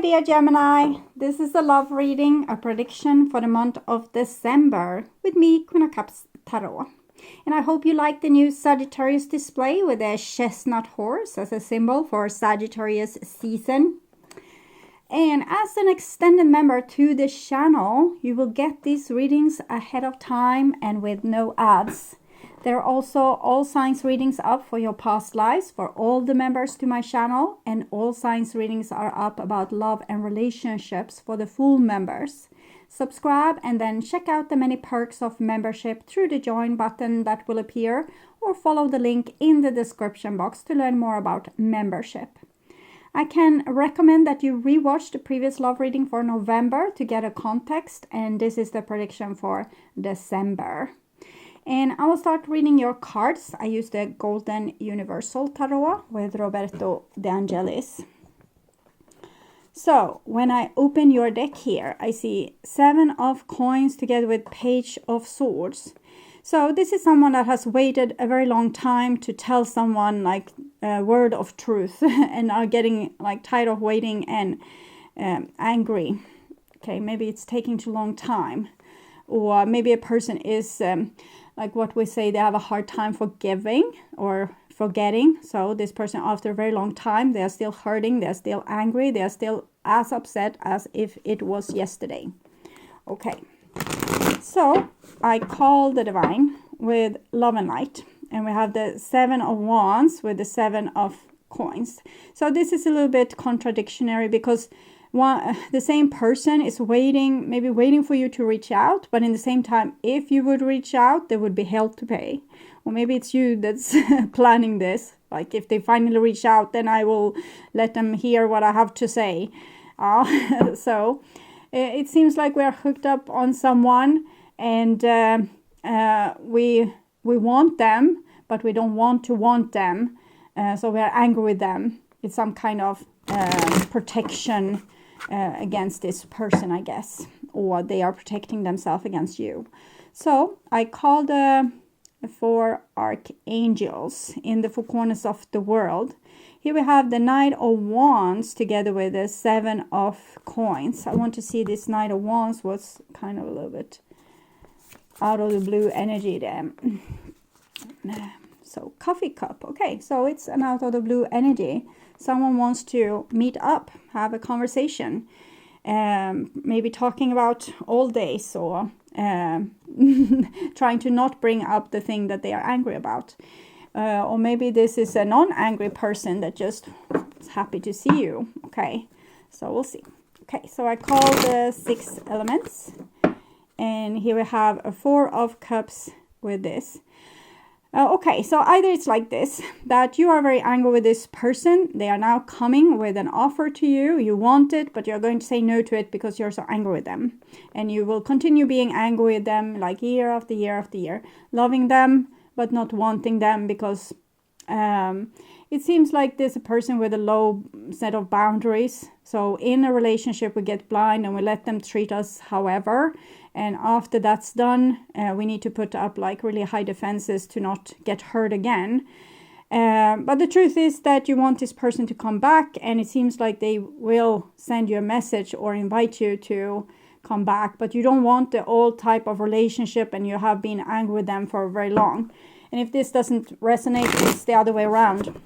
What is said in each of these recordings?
dear Gemini, this is a love reading, a prediction for the month of December with me, Queen of Cups Tarot. And I hope you like the new Sagittarius display with a chestnut horse as a symbol for Sagittarius season. And as an extended member to the channel, you will get these readings ahead of time and with no ads. There are also all signs readings up for your past lives for all the members to my channel, and all signs readings are up about love and relationships for the full members. Subscribe and then check out the many perks of membership through the join button that will appear, or follow the link in the description box to learn more about membership. I can recommend that you rewatch the previous love reading for November to get a context, and this is the prediction for December. And I will start reading your cards. I use the Golden Universal Tarot with Roberto De Angelis. So, when I open your deck here, I see 7 of coins together with Page of Swords. So, this is someone that has waited a very long time to tell someone like a word of truth and are getting like tired of waiting and angry. Okay, maybe it's taking too long time. Or maybe a person is, like what we say, they have a hard time forgiving or forgetting. So this person, after a very long time, they're still hurting, they're still angry, they're still as upset as if it was yesterday. Okay, so I call the Divine with Love and Light. And we have the 7 of Wands with the 7 of Coins. So this is a little bit contradictory because the same person is maybe waiting for you to reach out, but in the same time, if you would reach out, there would be hell to pay. Or maybe it's you that's planning this. Like if they finally reach out, then I will let them hear what I have to say. So it seems like we're hooked up on someone, and we want them, but we don't want to want them. So we are angry with them. It's some kind of protection against this person, I guess, or they are protecting themselves against you. So I call the 4 archangels in the 4 corners of the world. Here we have the Knight of Wands together with the 7 of Coins. I want to see this Knight of Wands was kind of a little bit out of the blue energy there. So coffee cup. Okay, so it's an out of the blue energy. Someone wants to meet up, have a conversation, maybe talking about old days, or trying to not bring up the thing that they are angry about. Or maybe this is a non-angry person that just is happy to see you. Okay, so we'll see. Okay, so I call the 6 elements. And here we have a 4 of Cups with this. Okay, so either it's like this, that you are very angry with this person. They are now coming with an offer to you. You want it, but you're going to say no to it because you're so angry with them. And you will continue being angry with them like year after year after year. Loving them, but not wanting them because it seems like there's a person with a low set of boundaries. So in a relationship, we get blind and we let them treat us however. And after that's done, we need to put up like really high defenses to not get hurt again. But the truth is that you want this person to come back, and it seems like they will send you a message or invite you to come back. But you don't want the old type of relationship and you have been angry with them for very long. And if this doesn't resonate, it's the other way around.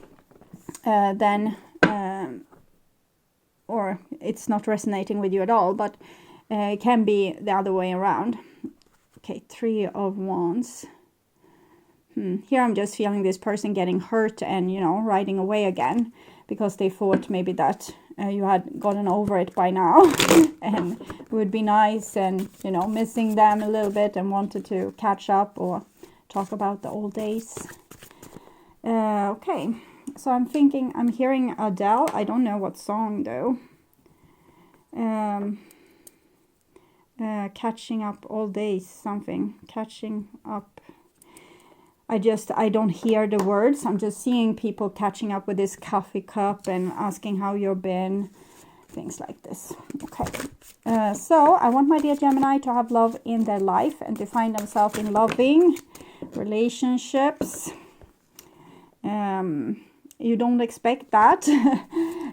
Or it's not resonating with you at all, but it can be the other way around. Okay, 3 of Wands. Here I'm just feeling this person getting hurt and, riding away again because they thought maybe that you had gotten over it by now and it would be nice and, missing them a little bit and wanted to catch up or talk about the old days. Okay, so I'm hearing Adele. I don't know what song though. Catching up all days, something. Catching up. I don't hear the words. I'm just seeing people catching up with this coffee cup and asking how you've been. Things like this. Okay. So I want my dear Gemini to have love in their life and to find themselves in loving relationships. you don't expect that.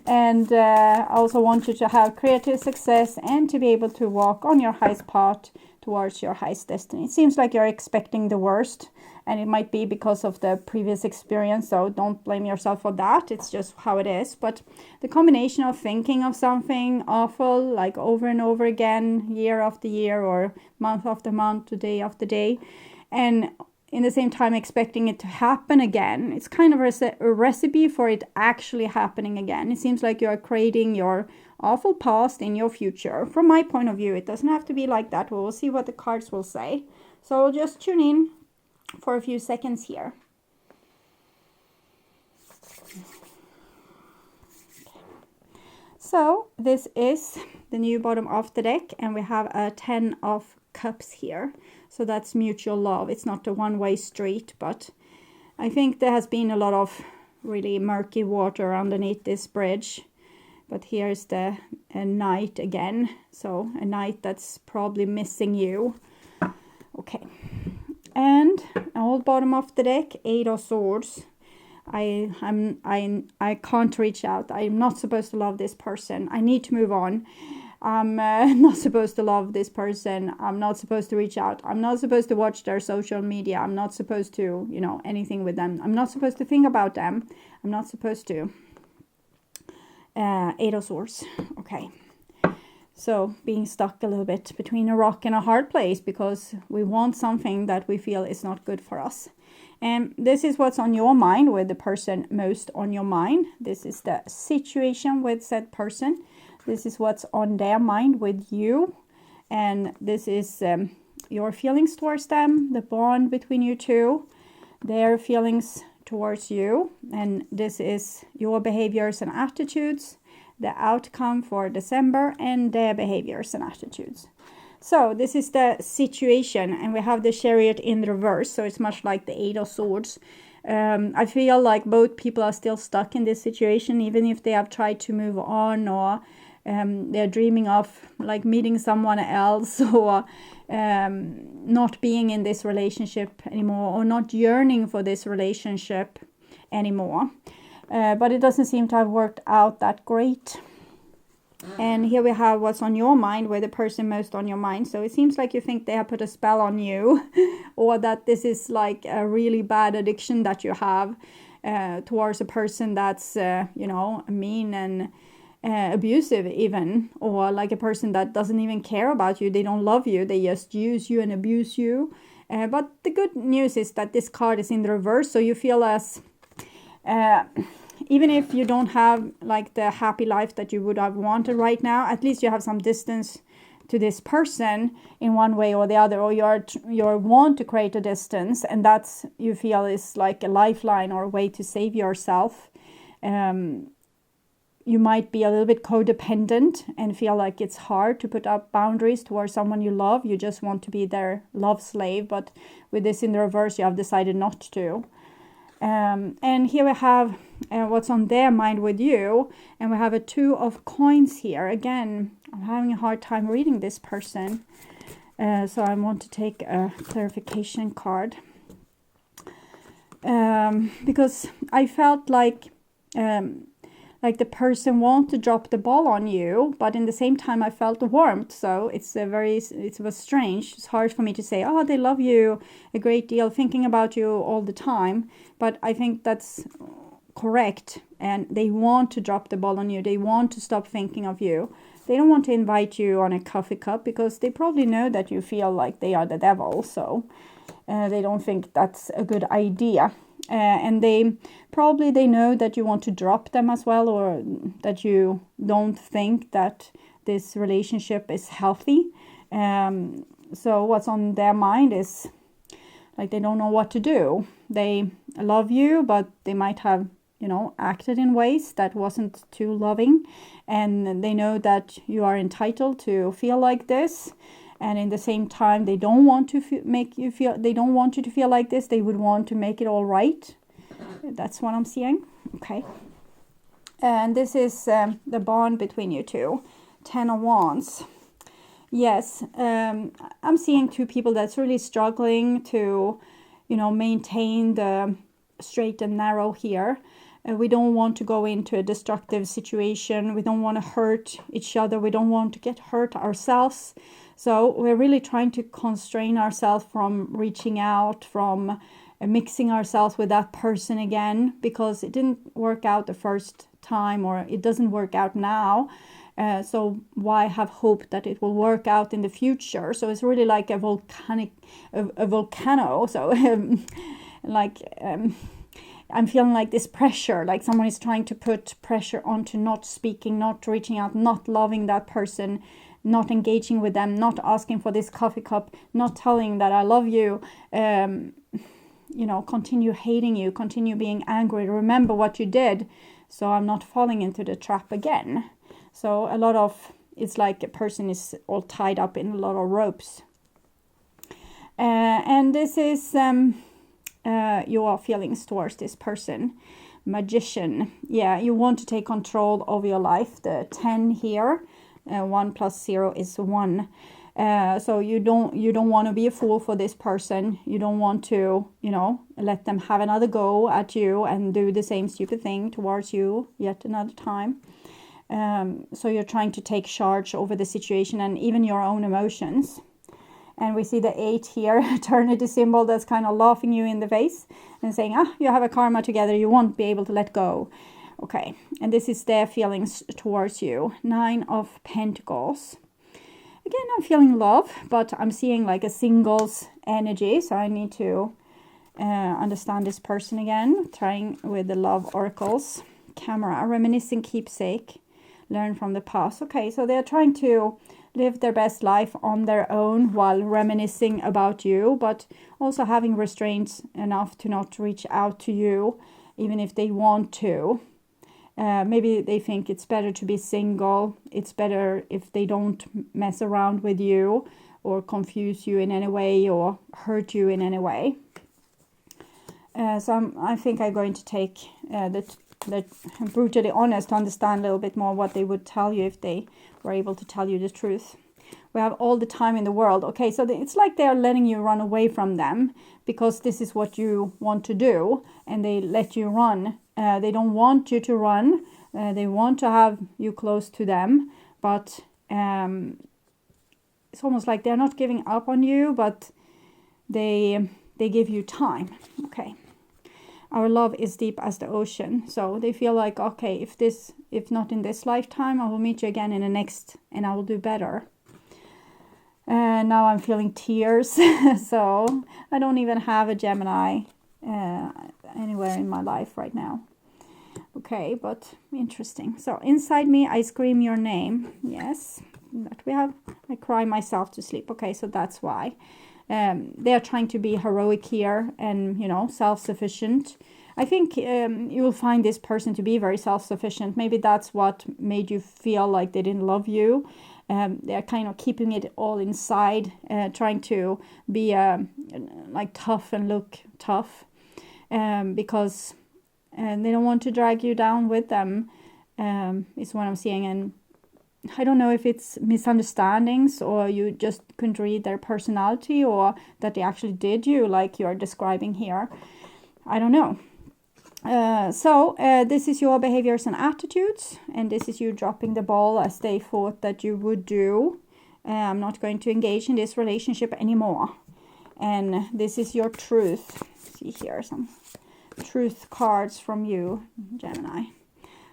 And I also want you to have creative success and to be able to walk on your highest path towards your highest destiny. It seems like you're expecting the worst, and it might be because of the previous experience, so don't blame yourself for that. It's just how it is. But the combination of thinking of something awful, like over and over again, year after year, or month after month, day after day, and in the same time expecting it to happen again, it's kind of a recipe for it actually happening again. It seems like you're creating your awful past in your future. From my point of view, it doesn't have to be like that. We'll see what the cards will say. So just tune in for a few seconds here. So this is the new bottom of the deck, and we have a 10 of Cups here. So that's mutual love. It's not a one-way street, but I think there has been a lot of really murky water underneath this bridge. But here's the knight again. So a knight that's probably missing you. Okay. And old bottom of the deck, 8 of Swords. I can't reach out. I'm not supposed to love this person. I need to move on. I'm not supposed to love this person. I'm not supposed to reach out. I'm not supposed to watch their social media. I'm not supposed to, you know, anything with them. I'm not supposed to think about them. I'm not supposed to. 8 of Swords. Okay. So being stuck a little bit between a rock and a hard place because we want something that we feel is not good for us. And this is what's on your mind with the person most on your mind. This is the situation with said person. This is what's on their mind with you. And this is your feelings towards them, the bond between you two, their feelings towards you. And this is your behaviors and attitudes, the outcome for December, and their behaviors and attitudes. So this is the situation, and we have the Chariot in reverse. So it's much like the 8 of Swords. I feel like both people are still stuck in this situation, even if they have tried to move on, or they're dreaming of like meeting someone else, or not being in this relationship anymore, or not yearning for this relationship anymore. But it doesn't seem to have worked out that great. And here we have what's on your mind, with the person most on your mind. So it seems like you think they have put a spell on you, or that this is like a really bad addiction that you have towards a person that's, you know, mean and abusive even, or like a person that doesn't even care about you. They don't love you. They just use you and abuse you. But the good news is that this card is in the reverse. So you feel as... even if you don't have like the happy life that you would have wanted right now, at least you have some distance to this person in one way or the other, or you want to create a distance, and that's, you feel, is like a lifeline or a way to save yourself. You might be a little bit codependent and feel like it's hard to put up boundaries towards someone you love. You just want to be their love slave, but with this in the reverse, you have decided not to. And here we have what's on their mind with you, and we have a 2 of Coins here. Again, I'm having a hard time reading this person, so I want to take a clarification card, because I felt like the person wants to drop the ball on you, but in the same time I felt the warmth. So it was strange. It's hard for me to say, oh, they love you a great deal, thinking about you all the time. But I think that's correct. And they want to drop the ball on you. They want to stop thinking of you. They don't want to invite you on a coffee cup because they probably know that you feel like they are the devil. So they don't think that's a good idea. And they know that you want to drop them as well, or that you don't think that this relationship is healthy. So what's on their mind is like they don't know what to do. They love you, but they might have, you know, acted in ways that wasn't too loving, and they know that you are entitled to feel like this. And in the same time, they don't want to they don't want you to feel like this. They would want to make it all right. That's what I'm seeing. Okay. And this is the bond between you two. 10 of Wands. Yes. I'm seeing 2 people that's really struggling to, you know, maintain the straight and narrow here. We don't want to go into a destructive situation. We don't want to hurt each other. We don't want to get hurt ourselves. So we're really trying to constrain ourselves from reaching out, from mixing ourselves with that person again, because it didn't work out the first time, or it doesn't work out now. So why have hope that it will work out in the future? So it's really like a volcano. So I'm feeling like this pressure, like someone is trying to put pressure onto not speaking, not reaching out, not loving that person, not engaging with them, not asking for this coffee cup, not telling that I love you, continue hating you, continue being angry, remember what you did, so I'm not falling into the trap again. So it's like a person is all tied up in a lot of ropes. And this is your feelings towards this person. Magician. Yeah, you want to take control of your life. The 10 here. 1 plus 0 is 1. So you don't want to be a fool for this person. You don't want to, let them have another go at you and do the same stupid thing towards you yet another time. So you're trying to take charge over the situation and even your own emotions. And we see the 8 here, eternity symbol, that's kind of laughing you in the face and saying, you have a karma together, you won't be able to let go. Okay, and this is their feelings towards you. 9 of Pentacles. Again, I'm feeling love, but I'm seeing like a singles energy, so I need to understand this person again. Trying with the love oracles. Camera, reminiscing keepsake, learn from the past. Okay, so they're trying to live their best life on their own while reminiscing about you, but also having restraints enough to not reach out to you, even if they want to. Maybe they think it's better to be single. It's better if they don't mess around with you or confuse you in any way or hurt you in any way. So I think I'm going to take the brutally honest to understand a little bit more what they would tell you if they were able to tell you the truth. We have all the time in the world. Okay, so it's like they're letting you run away from them because this is what you want to do, and they let you run. They don't want you to run. They want to have you close to them, but it's almost like they're not giving up on you, but they give you time. Okay. Our love is deep as the ocean. So they feel like, okay, if not in this lifetime, I will meet you again in the next, and I will do better. Now I'm feeling tears. So I don't even have a Gemini anywhere in my life right now. Okay, but interesting. So inside me, I scream your name. Yes, that we have. I cry myself to sleep. Okay, so that's why. They are trying to be heroic here and, self-sufficient. I think you will find this person to be very self-sufficient. Maybe that's what made you feel like they didn't love you. They're kind of keeping it all inside, trying to be tough and look tough, because they don't want to drag you down with them, is what I'm seeing. And I don't know if it's misunderstandings or you just couldn't read their personality, or that they actually did you like you're describing here. I don't know. So this is your behaviors and attitudes, and this is you dropping the ball as they thought that you would do. I'm not going to engage in this relationship anymore. And this is your truth. See here, some truth cards from you, Gemini.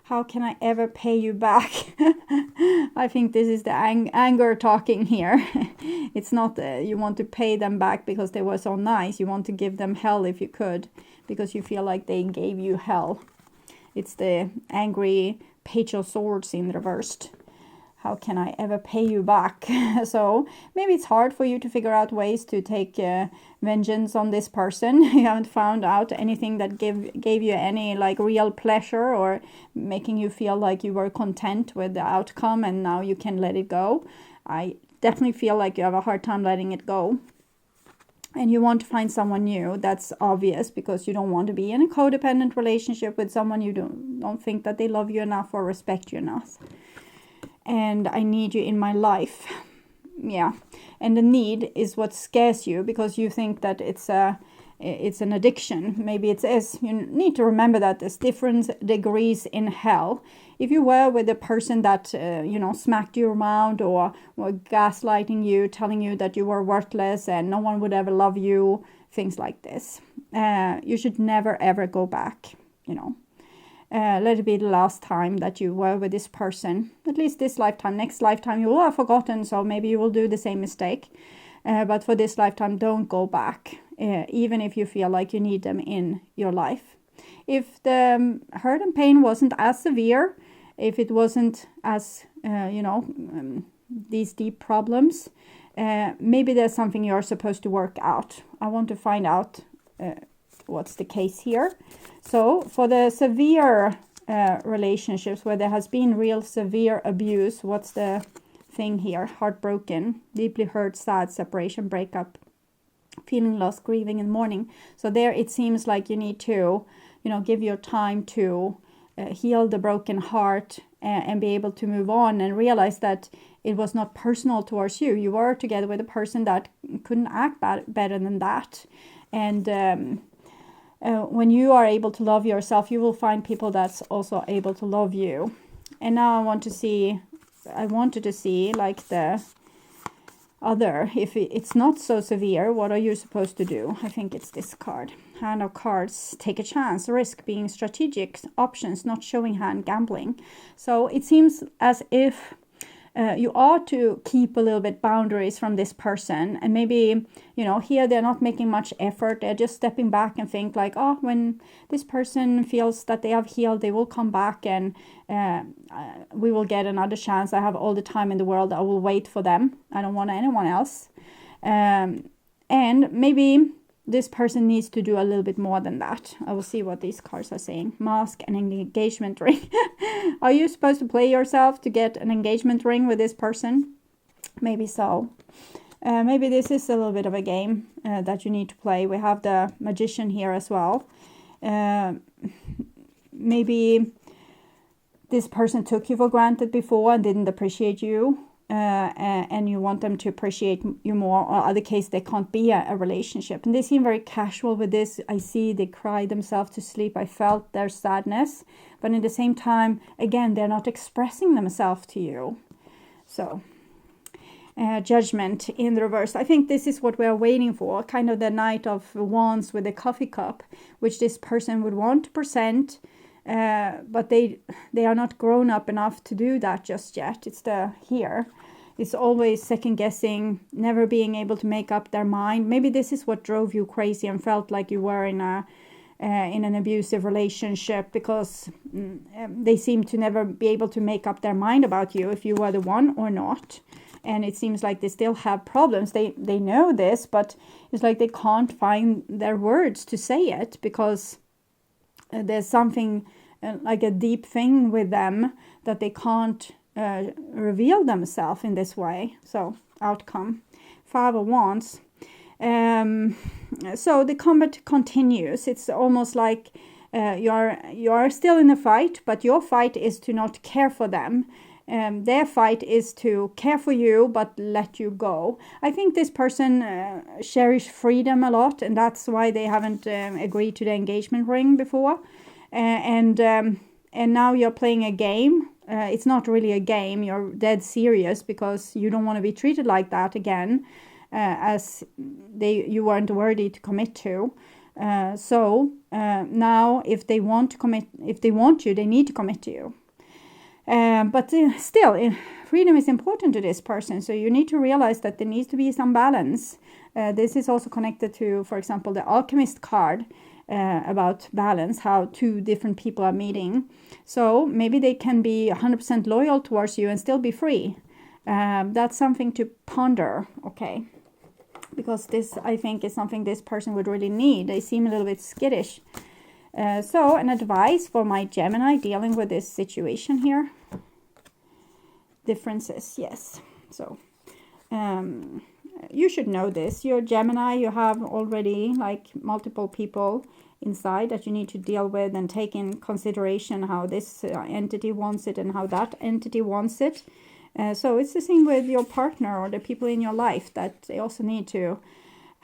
How can I ever pay you back? I think this is the anger talking here. It's not you want to pay them back because they were so nice. You want to give them hell if you could, because you feel like they gave you hell. It's the angry Page of Swords in reversed. How can I ever pay you back? So maybe it's hard for you to figure out ways to take vengeance on this person. You haven't found out anything that gave you any real pleasure or making you feel like you were content with the outcome, and now you can let it go. I definitely feel like you have a hard time letting it go. And you want to find someone new. That's obvious, because you don't want to be in a codependent relationship with someone you don't think that they love you enough or respect you enough. And I need you in my life. Yeah. And the need is what scares you, because you think that it's it's an addiction. Maybe it says you need to remember that there's different degrees in hell. If you were with a person that, smacked you around or were gaslighting you, telling you that you were worthless and no one would ever love you, things like this, you should never, ever go back, let it be the last time that you were with this person, at least this lifetime. Next lifetime you will have forgotten, so maybe you will do the same mistake. But for this lifetime, don't go back, even if you feel like you need them in your life. If the hurt and pain wasn't as severe, if it wasn't as, these deep problems, maybe there's something you're supposed to work out. I want to find out what's the case here. So for the severe relationships where there has been real severe abuse, what's the thing here? Heartbroken, deeply hurt, sad, separation, breakup, feeling lost, grieving and mourning. So there it seems like you need to, give your time to heal the broken heart and be able to move on and realize that it was not personal towards you. You were together with a person that couldn't act better than that. And when you are able to love yourself, you will find people that's also able to love you. And now I wanted to see like the other, if it's not so severe, what are you supposed to do? I think it's this card. Hand of cards, take a chance, risk, being strategic, options, not showing hand, gambling. So it seems as if you ought to keep a little bit boundaries from this person. And maybe, here they're not making much effort. They're just stepping back and think like, oh, when this person feels that they have healed, they will come back and we will get another chance. I have all the time in the world. I will wait for them. I don't want anyone else. And maybe this person needs to do a little bit more than that. I will see what these cards are saying. Mask and engagement ring. Are you supposed to play yourself to get an engagement ring with this person? Maybe so. Maybe this is a little bit of a game that you need to play. We have the magician here as well. Maybe this person took you for granted before and didn't appreciate you. And you want them to appreciate you more, or other case they can't be a relationship. And they seem very casual with this. I see they cry themselves to sleep. I felt their sadness, but at the same time, again, they're not expressing themselves to you. So judgment in the reverse. I think this is what we are waiting for, kind of the Knight of Wands with the coffee cup, which this person would want to present, but they are not grown up enough to do that just yet. It's the here. It's always second guessing, never being able to make up their mind. Maybe this is what drove you crazy and felt like you were in an abusive relationship, because they seem to never be able to make up their mind about you, if you were the one or not. And it seems like they still have problems. They know this, but it's like they can't find their words to say it, because there's something like a deep thing with them that they can't reveal themselves in this way. So outcome, 5 of Wands. So the combat continues. It's almost like you are still in a fight, but your fight is to not care for them. Their fight is to care for you but let you go. I think this person cherishes freedom a lot, and that's why they haven't agreed to the engagement ring before. And now you're playing a game. It's not really a game. You're dead serious, because you don't want to be treated like that again, as you weren't worthy to commit to. So now if they want to commit, if they want you, they need to commit to you. But still, freedom is important to this person. So you need to realize that there needs to be some balance. This is also connected to, for example, the Alchemist card. About balance, how two different people are meeting. So maybe they can be 100% loyal towards you and still be free. That's something to ponder, okay? Because this, I think, is something this person would really need. They seem a little bit skittish. So an advice for my Gemini dealing with this situation here. Differences, yes. So you should know this. You're Gemini, you have already like multiple people inside that you need to deal with and take in consideration how this entity wants it and how that entity wants it. So it's the same with your partner or the people in your life, that they also need to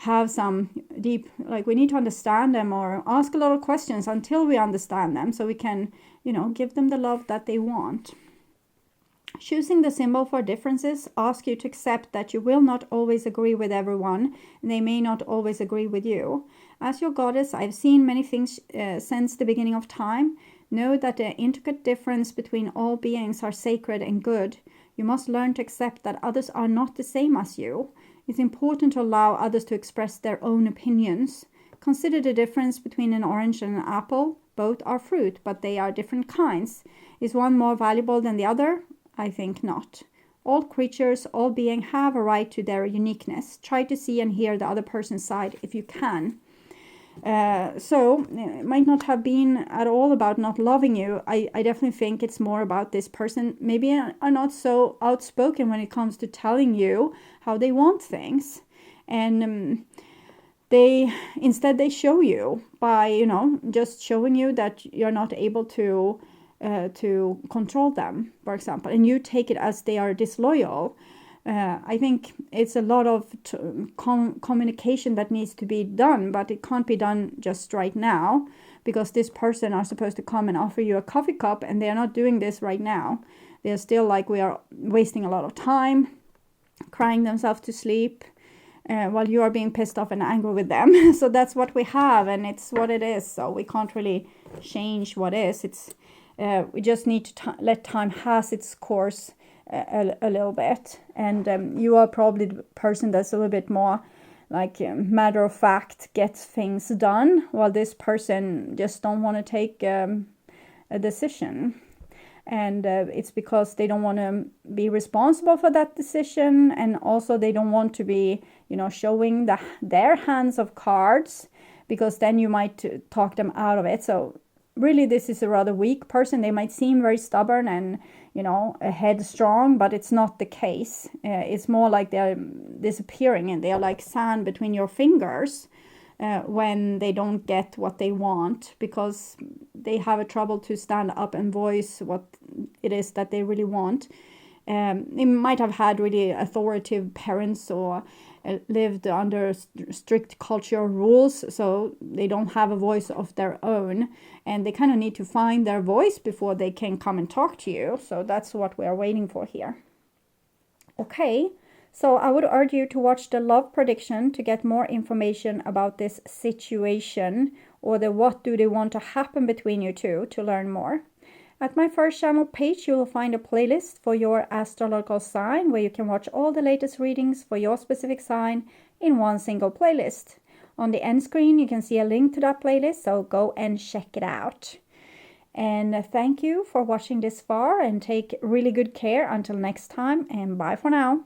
have some deep, like we need to understand them or ask a lot of questions until we understand them, so we can, give them the love that they want. Choosing the symbol for differences asks you to accept that you will not always agree with everyone, and they may not always agree with you. As your goddess, I've seen many things since the beginning of time. Know that the intricate difference between all beings are sacred and good. You must learn to accept that others are not the same as you. It's important to allow others to express their own opinions. Consider the difference between an orange and an apple. Both are fruit, but they are different kinds. Is one more valuable than the other? I think not. All creatures, all beings have a right to their uniqueness. Try to see and hear the other person's side if you can. So it might not have been at all about not loving you. I definitely think it's more about this person maybe are not so outspoken when it comes to telling you how they want things. And they show you by, just showing you that you're not able to control them, for example, and you take it as they are disloyal. I think it's a lot of communication that needs to be done, but it can't be done just right now, because this person are supposed to come and offer you a coffee cup, and they are not doing this right now. They are still like, we are wasting a lot of time, crying themselves to sleep, while you are being pissed off and angry with them. So that's what we have, and it's what it is. So we can't really change what is. We just need to let time has its course a little bit. And you are probably the person that's a little bit more like matter of fact, gets things done, while this person just don't want to take a decision. And it's because they don't want to be responsible for that decision, and also they don't want to be, showing their hands of cards, because then you might talk them out of it. So really, this is a rather weak person. They might seem very stubborn and, headstrong, but it's not the case. It's more like they're disappearing, and they're like sand between your fingers when they don't get what they want, because they have a trouble to stand up and voice what it is that they really want. They might have had really authoritative parents, or lived under strict cultural rules, so they don't have a voice of their own, and they kind of need to find their voice before they can come and talk to you. So that's what we are waiting for here. Okay, so I would urge you to watch the love prediction to get more information about this situation, or the what do they want to happen between you two, to learn more. At my first channel page, you will find a playlist for your astrological sign, where you can watch all the latest readings for your specific sign in one single playlist. On the end screen, you can see a link to that playlist, so go and check it out. And thank you for watching this far, and take really good care until next time, and bye for now.